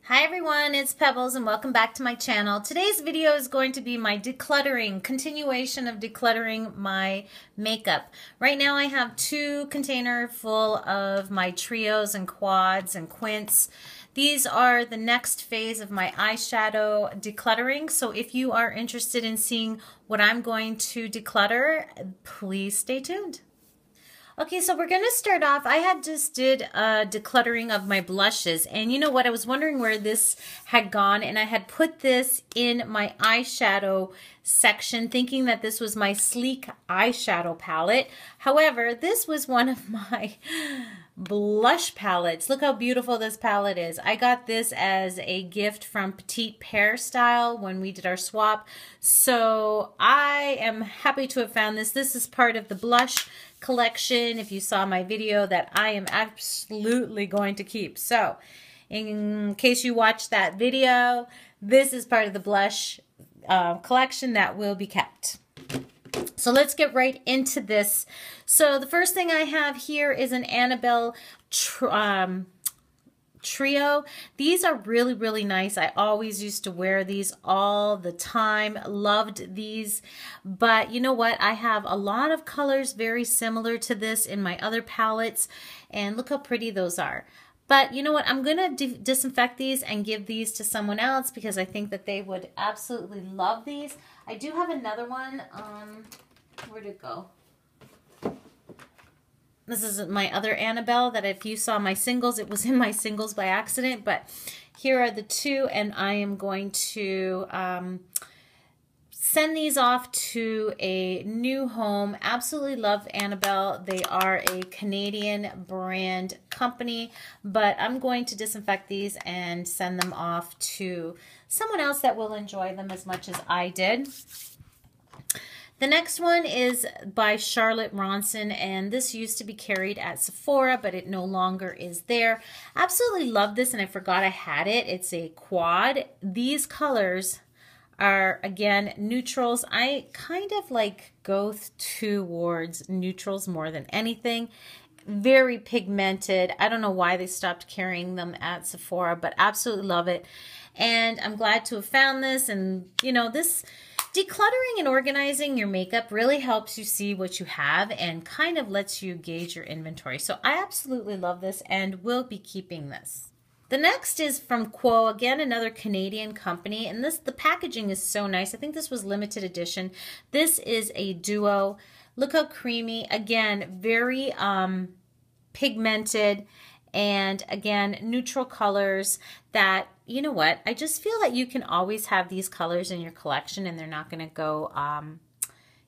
Hi everyone, it's Pebbles and welcome back to my channel. Today's video is going to be my decluttering, continuation of decluttering my makeup. Right now I have two containers full of my trios and quads and quints. These are the next phase of my eyeshadow decluttering. So if you are interested in seeing what I'm going to declutter, please stay tuned. Okay, so we're going to start off. I had just did a decluttering of my blushes, and you know what? I was wondering where this had gone, and I had put this in my eyeshadow section thinking that this was my sleek eyeshadow palette. However, this was one of my blush palettes. Look how beautiful this palette is. I got this as a gift from Petite Pear Style when we did our swap. So I am happy to have found this. This is part of the blush collection, if you saw my video, that I am absolutely going to keep. So in case you watched that video, this is part of the blush collection that will be kept. So let's get right into this. So the first thing I have here is an Annabelle Trio. These are really, really nice. I always used to wear these all the time. Loved these. But you know what? I have a lot of colors very similar to this in my other palettes. And look how pretty those are. But you know what? I'm going to disinfect these and give these to someone else because I think that they would absolutely love these. I do have another one. Where'd it go? This is my other Annabelle that if you saw my singles, it was in my singles by accident. But here are the two, and I am going to send these off to a new home. Absolutely love Annabelle. They are a Canadian brand company, but I'm going to disinfect these and send them off to someone else that will enjoy them as much as I did. The next one is by Charlotte Ronson, and this used to be carried at Sephora, but it no longer is there. Absolutely love this, and I forgot I had it. It's a quad. These colors are, again, neutrals. I kind of like go towards neutrals more than anything. Very pigmented. I don't know why they stopped carrying them at Sephora, but absolutely love it. And I'm glad to have found this, and you know, this decluttering and organizing your makeup really helps you see what you have and kind of lets you gauge your inventory. So I absolutely love this and will be keeping this. The next is from Quo, again, another Canadian company, and the packaging is so nice. I think this was limited edition. This is a duo. Look how creamy. Again, very pigmented, and again, neutral colors that, you know what, I just feel that you can always have these colors in your collection and they're not going to go,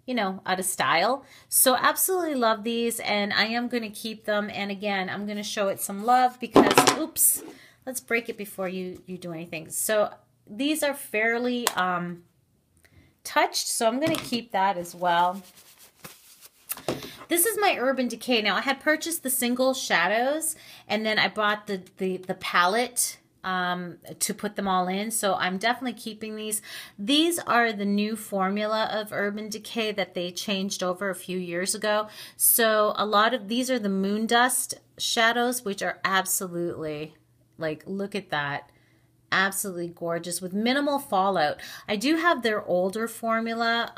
you know, out of style. So absolutely love these, and I am going to keep them. And again, I'm going to show it some love because, oops, let's break it before you do anything. So these are fairly touched, so I'm going to keep that as well. This is my Urban Decay. Now, I had purchased the single shadows, and then I bought the palette to put them all in. So I'm definitely keeping these. These are the new formula of Urban Decay that they changed over a few years ago. So a lot of these are the Moon Dust shadows, which are absolutely, like, look at that. Absolutely gorgeous with minimal fallout. I do have their older formula,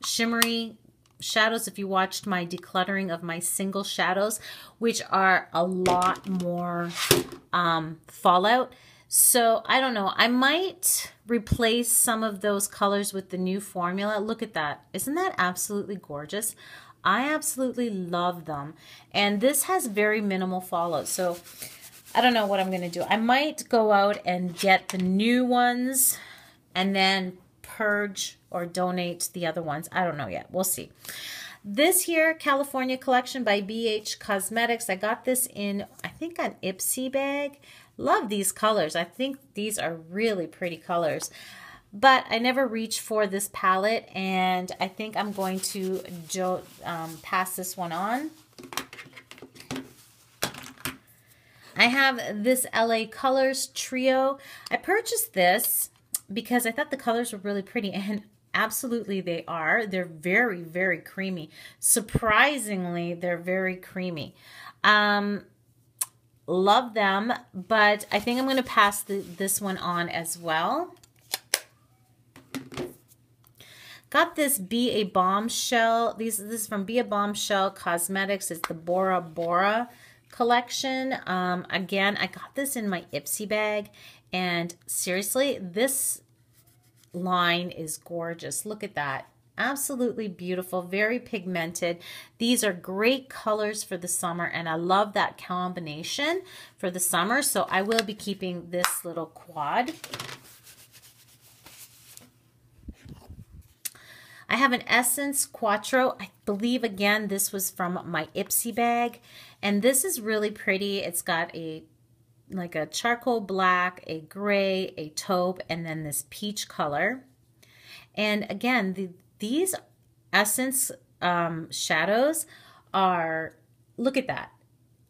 shimmery shadows, if you watched my decluttering of my single shadows, which are a lot more fallout. So I don't know, I might replace some of those colors with the new formula. Look at that. Isn't that absolutely gorgeous? I absolutely love them, and this has very minimal fallout. So I don't know what I'm going to do. I might go out and get the new ones and then purge or donate the other ones. I don't know yet. We'll see. This here, California Collection by BH Cosmetics. I got this in, I think, an Ipsy bag. Love these colors. I think these are really pretty colors. But I never reached for this palette, and I think I'm going to pass this one on. I have this LA Colors Trio. I purchased this because I thought the colors were really pretty, and absolutely they are. They're very, very creamy. Surprisingly, they're very creamy. Love them, but I think I'm going to pass this one on as well. Got this Be a Bombshell. This is from Be a Bombshell Cosmetics. It's the Bora Bora collection. Again, I got this in my Ipsy bag, and seriously, this line is gorgeous. Look at that. Absolutely beautiful, very pigmented. These are great colors for the summer, and I love that combination for the summer. So I will be keeping this little quad. I have an Essence Quattro. I believe, again, this was from my Ipsy bag, and this is really pretty. It's got like a charcoal black, a gray, a taupe, and then this peach color. And again, these Essence shadows are, look at that,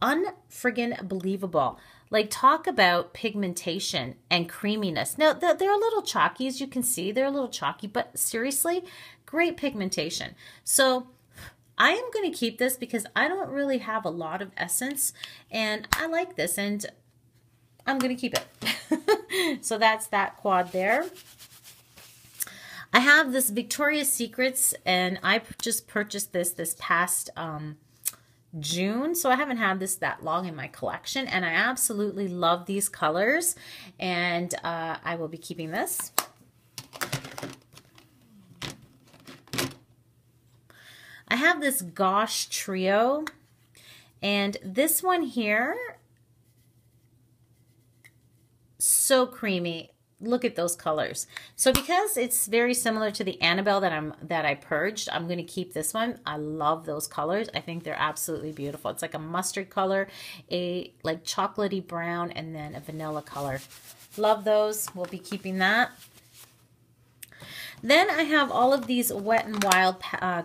unfriggin' believable. Like, talk about pigmentation and creaminess. Now, they're a little chalky, as you can see. They're a little chalky, but seriously, great pigmentation. So I am going to keep this because I don't really have a lot of Essence, and I like this, and I'm going to keep it. So that's that quad there. I have this Victoria's Secrets, and I just purchased this past June, so I haven't had this that long in my collection, and I absolutely love these colors, and I will be keeping this. I have this Gosh Trio, and this one here, so creamy. Look at those colors. So because it's very similar to the Annabelle that I purged, I'm going to keep this one. I love those colors. I think they're absolutely beautiful. It's like a mustard color, a like chocolatey brown, and then a vanilla color. Love those. We'll be keeping that. Then I have all of these Wet n Wild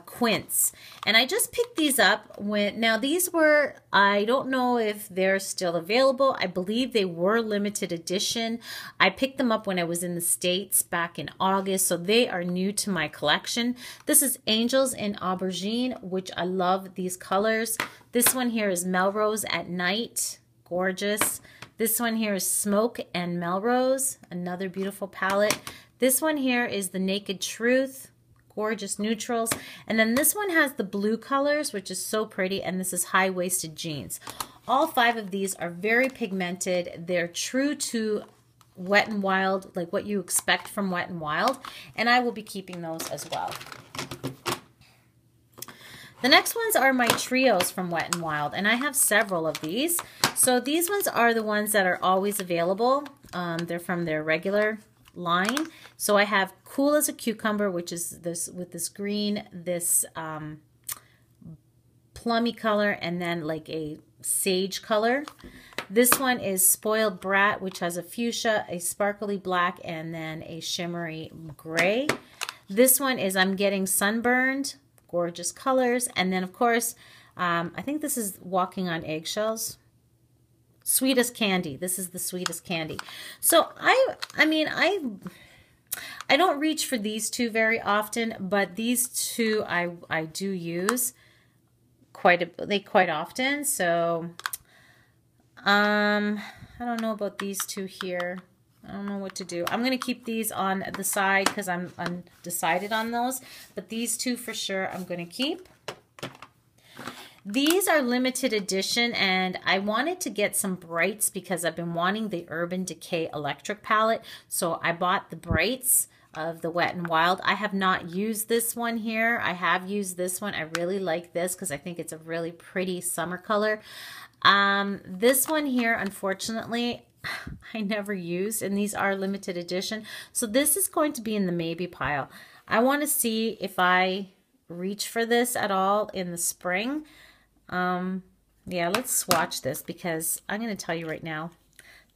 Quints, and I just picked these up now these were, I don't know if they're still available. I believe they were limited edition. I picked them up when I was in the States back in August, so they are new to my collection. This is Angels in Aubergine, which I love these colors. This one here is Melrose at Night, gorgeous. This one here is Smoke and Melrose, another beautiful palette. This one here is the Naked Truth, gorgeous neutrals. And then this one has the blue colors, which is so pretty, and this is high-waisted jeans. All 5 of these are very pigmented. They're true to Wet n Wild, like what you expect from Wet n Wild, and I will be keeping those as well. The next ones are my trios from Wet n Wild, and I have several of these. So these ones are the ones that are always available. They're from their regular line. So I have Cool as a Cucumber, which is this with this green, this plummy color, and then like a sage color. This one is Spoiled Brat, which has a fuchsia, a sparkly black, and then a shimmery gray. This one is I'm Getting Sunburned, gorgeous colors. And then of course, I think this is Walking on Eggshells. Sweetest Candy. This is the Sweetest Candy. So I mean, I don't reach for these two very often, but these two I do use quite often. So I don't know about these two here. I don't know what to do. I'm going to keep these on the side because I'm undecided on those, but these two for sure I'm going to keep. These are limited edition, and I wanted to get some brights because I've been wanting the Urban Decay Electric palette. So I bought the brights of the Wet n Wild. I have not used this one here. I have used this one. I really like this because I think it's a really pretty summer color. This one here, unfortunately, I never used, and these are limited edition. So this is going to be in the maybe pile. I want to see if I reach for this at all in the spring. Yeah, let's swatch this because I'm going to tell you right now,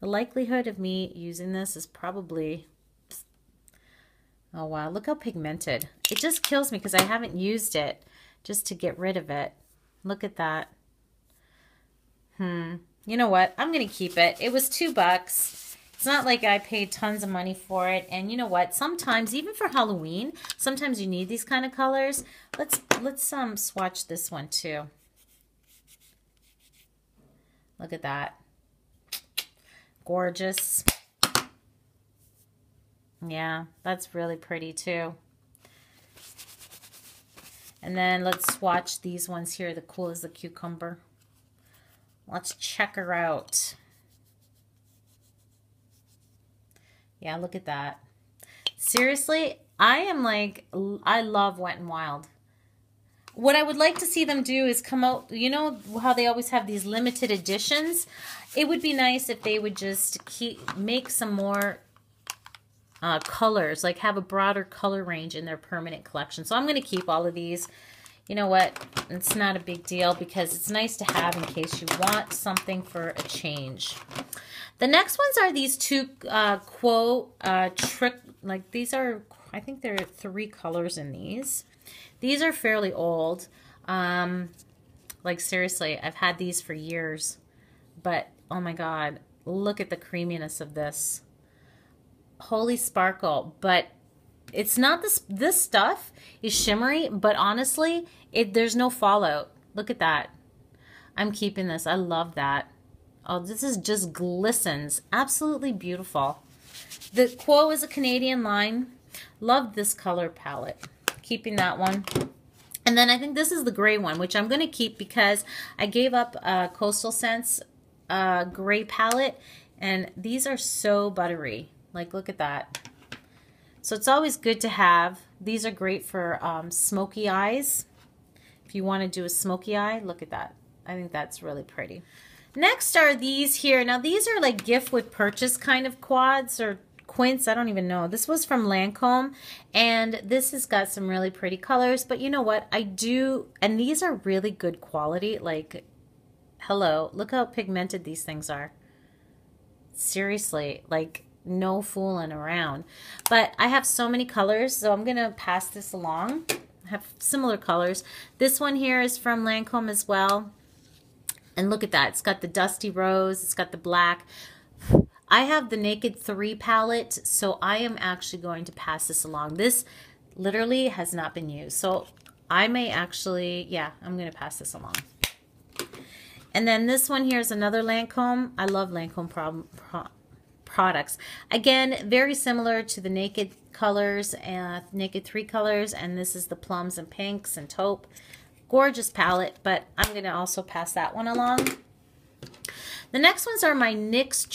the likelihood of me using this is probably, oh wow, look how pigmented. It just kills me because I haven't used it just to get rid of it. Look at that. You know what? I'm going to keep it. It was $2. It's not like I paid tons of money for it. And you know what? Sometimes, even for Halloween, sometimes you need these kind of colors. Let's swatch this one too. Look at that. Gorgeous. Yeah, that's really pretty too. And then let's swatch these ones here. The Cool as the Cucumber. Let's check her out. Yeah, look at that. Seriously, I am like, I love Wet n Wild. What I would like to see them do is come out, you know how they always have these limited editions? It would be nice if they would just make some more colors, like have a broader color range in their permanent collection. So I'm going to keep all of these. You know what? It's not a big deal because it's nice to have in case you want something for a change. The next ones are these two trick, like these are, I think there are 3 colors in these. These are fairly old. Like seriously, I've had these for years. But oh my God, look at the creaminess of this. Holy sparkle. But it's not this stuff is shimmery, but honestly, there's no fallout. Look at that. I'm keeping this. I love that. Oh, this is just glistens. Absolutely beautiful. The Quo is a Canadian line. Love this color palette. Keeping that one. And then I think this is the gray one, which I'm going to keep because I gave up Coastal Scents gray palette. And these are so buttery. Like, look at that. So it's always good to have. These are great for smoky eyes. If you want to do a smoky eye, look at that. I think that's really pretty. Next are these here. Now these are like gift with purchase kind of quads or Quints. I don't even know. This was from Lancome, and this has got some really pretty colors. But you know what? I do, and these are really good quality. Like, hello, look how pigmented these things are. Seriously, like no fooling around. But I have so many colors, so I'm gonna pass this along. I have similar colors. This one here is from Lancome as well. And look at that. It's got the Dusty Rose. It's got the black. I have the Naked 3 palette, so I am actually going to pass this along. This literally has not been used. So I may actually, yeah, I'm going to pass this along. And then this one here is another Lancome. I love Lancome products. Again, very similar to the Naked colors, Naked 3 colors. And this is the Plums and Pinks and Taupe. Gorgeous palette, but I'm going to also pass that one along. The next ones are my NYX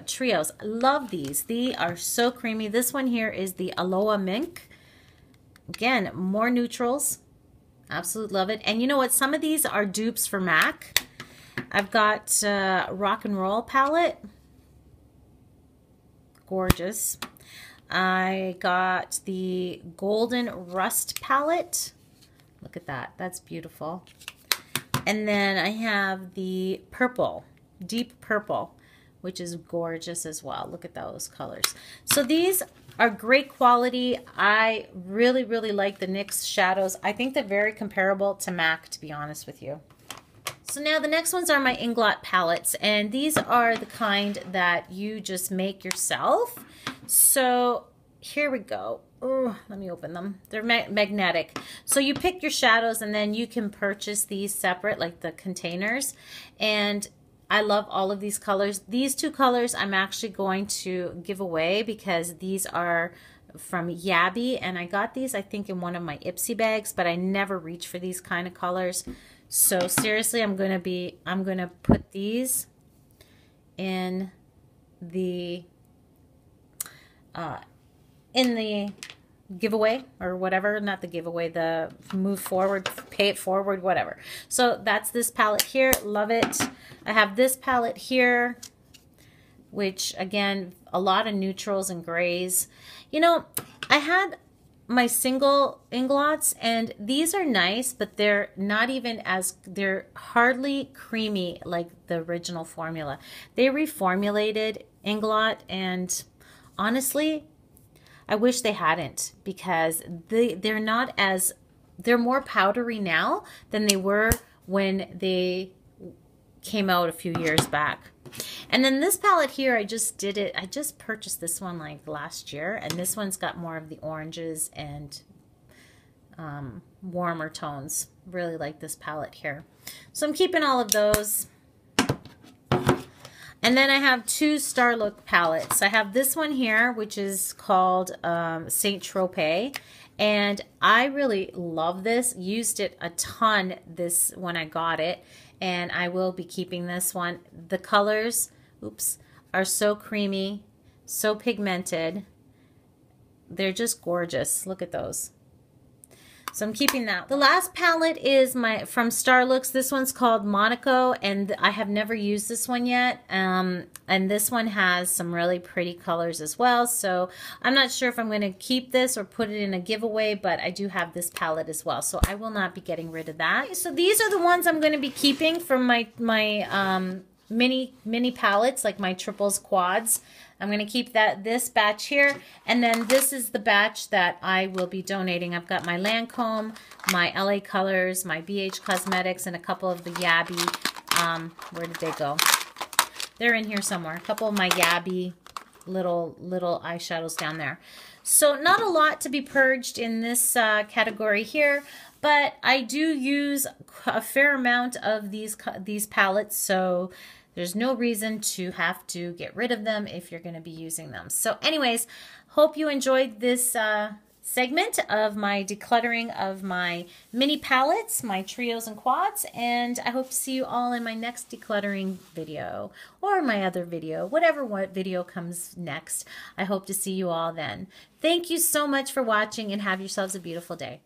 trios. Love these. They are so creamy. This one here is the Aloha Mink. Again, more neutrals. Absolutely love it. And you know what? Some of these are dupes for MAC. I've got Rock and Roll palette. Gorgeous. I got the Golden Rust palette. Look at that. That's beautiful. And then I have the purple, deep purple, which is gorgeous as well. Look at those colors. So these are great quality. I really, really like the NYX shadows. I think they're very comparable to MAC, to be honest with you. So now the next ones are my Inglot palettes, and these are the kind that you just make yourself. So here we go. Oh, let me open them. They're magnetic. So you pick your shadows and then you can purchase these separate, like the containers. And I love all of these colors. These 2 colors I'm actually going to give away because these are from Yabby. And I got these, I think, in one of my Ipsy bags, but I never reach for these kind of colors. So seriously, I'm going to put these in the giveaway or whatever, not the giveaway, the move forward, pay it forward, whatever. So that's this palette here. Love it. I have this palette here, which again, a lot of neutrals and grays. You know, I had my single Inglots, and these are nice, but they're not even as, they're hardly creamy like the original formula. They reformulated Inglot, and honestly, I wish they hadn't, because they're not as, they're more powdery now than they were when they came out a few years back. And then this palette here, I just purchased this one like last year, and this one's got more of the oranges and warmer tones. Really like this palette here. So I'm keeping all of those. And then I have two Starlook palettes. I have this one here, which is called Saint Tropez. And I really love this. Used it a ton this when I got it. And I will be keeping this one. The colors, oops, are so creamy, so pigmented. They're just gorgeous. Look at those. So I'm keeping that. The last palette is from Starlooks. This one's called Monaco, and I have never used this one yet. And this one has some really pretty colors as well. So I'm not sure if I'm going to keep this or put it in a giveaway, but I do have this palette as well. So I will not be getting rid of that. So these are the ones I'm going to be keeping from my mini palettes, like my triples, quads. I'm going to keep this batch here, and then this is the batch that I will be donating. I've got my Lancome, my LA Colors, my BH Cosmetics, and a couple of the Yabby. Where did they go? They're in here somewhere. A couple of my Yabby little eyeshadows down there. So not a lot to be purged in this category here, but I do use a fair amount of these palettes, so there's no reason to have to get rid of them if you're going to be using them. So anyways, hope you enjoyed this segment of my decluttering of my mini palettes, my trios and quads, and I hope to see you all in my next decluttering video or my other video, what video comes next. I hope to see you all then. Thank you so much for watching, and have yourselves a beautiful day.